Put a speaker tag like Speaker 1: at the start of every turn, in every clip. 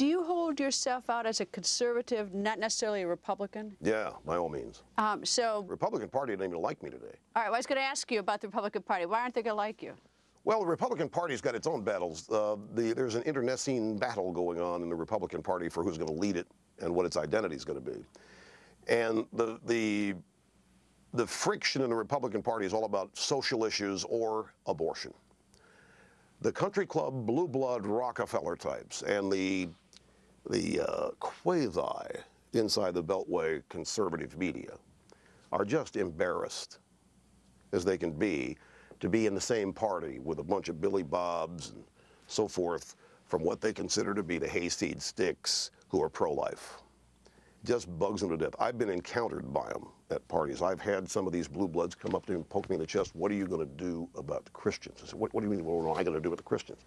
Speaker 1: Do you hold yourself out as a conservative, not necessarily a Republican?
Speaker 2: Yeah, by all means.
Speaker 1: So
Speaker 2: Republican Party didn't even like me today.
Speaker 1: All right, well, I was going to ask you about the Republican Party. Why aren't they going to like you?
Speaker 2: Well, the Republican Party's got its own battles. There's an internecine battle going on in the Republican Party for who's going to lead it and what its identity is going to be. And the friction in the Republican Party is all about social issues or abortion. The country club, blue blood Rockefeller types and the quasi inside the Beltway conservative media are just embarrassed as they can be to be in the same party with a bunch of Billy Bobs and so forth from what they consider to be the hayseed sticks who are pro-life. Just bugs them to death. I've been encountered by them at parties. I've had some of these blue bloods come up to me and poke me in the chest. What are you going to do about the Christians? I said, what do you mean, what am I going to do with the Christians?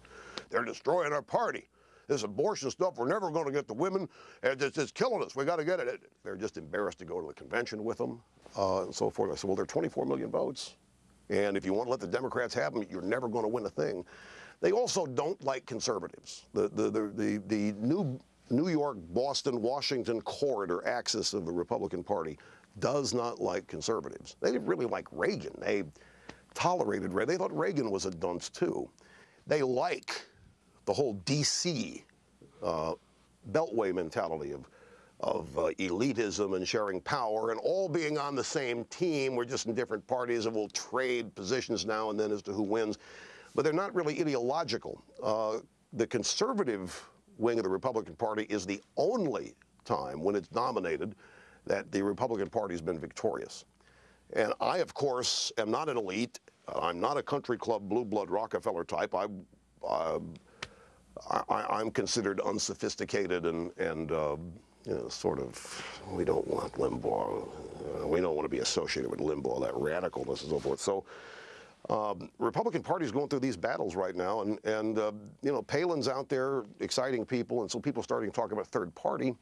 Speaker 2: They're destroying our party. This abortion stuff, we're never going to get the women. It's killing us. We got to get it. They're just embarrassed to go to the convention with them and so forth. I said, well, there are 24 million votes. And if you want to let the Democrats have them, you're never going to win a thing. They also don't like conservatives. The New York, Boston, Washington corridor axis of the Republican Party does not like conservatives. They didn't really like Reagan. They tolerated Reagan. They thought Reagan was a dunce, too. They like the whole D.C. Beltway mentality of elitism and sharing power and all being on the same team. We're just in different parties and we'll trade positions now and then as to who wins. But they're not really ideological. The conservative wing of the Republican Party is the only time when it's nominated that the Republican Party has been victorious. And I, of course, am not an elite. I'm not a country club blue blood Rockefeller type. I'm considered unsophisticated and you know, sort of, we don't want Limbaugh. We don't want to be associated with Limbaugh, that radicalness and so forth. So Republican Party is going through these battles right now, and you know, Palin's out there exciting people, and so people are starting to talk about third party.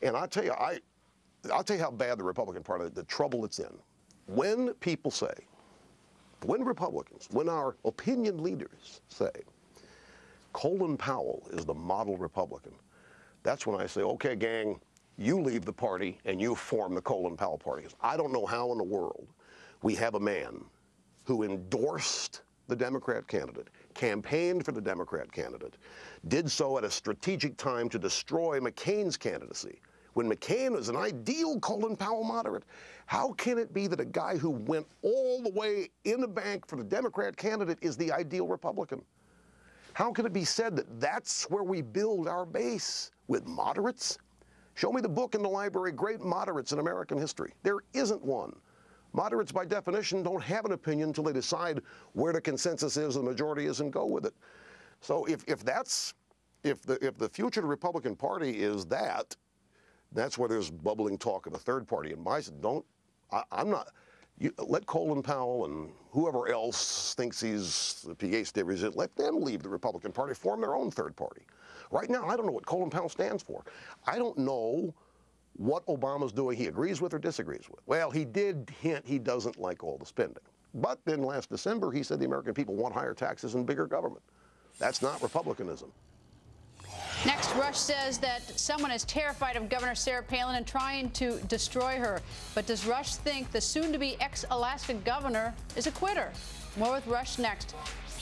Speaker 2: And I'll tell you how bad the Republican Party, the trouble it's in. When people say, when Republicans, when our opinion leaders say, Colin Powell is the model Republican, that's when I say, okay, gang, you leave the party and you form the Colin Powell party. I don't know how in the world we have a man who endorsed the Democrat candidate, campaigned for the Democrat candidate, did so at a strategic time to destroy McCain's candidacy, when McCain was an ideal Colin Powell moderate. How can it be that a guy who went all the way in the bank for the Democrat candidate is the ideal Republican? How can it be said that that's where we build our base, with moderates? Show me the book in the library, Great Moderates in American History. There isn't one. Moderates, by definition, don't have an opinion until they decide where the consensus is, the majority is, and go with it. So if the future of the Republican Party is that, that's where there's bubbling talk of a third party. And I'm not. Let Colin Powell and whoever else thinks he's the pièce de résistance, let them leave the Republican Party, form their own third party. Right now, I don't know what Colin Powell stands for. I don't know what Obama's doing he agrees with or disagrees with. Well, he did hint he doesn't like all the spending. But then last December, he said the American people want higher taxes and bigger government. That's not republicanism.
Speaker 1: Next, Rush says that someone is terrified of Governor Sarah Palin and trying to destroy her. But does Rush think the soon-to-be ex-Alaska governor is a quitter? More with Rush next.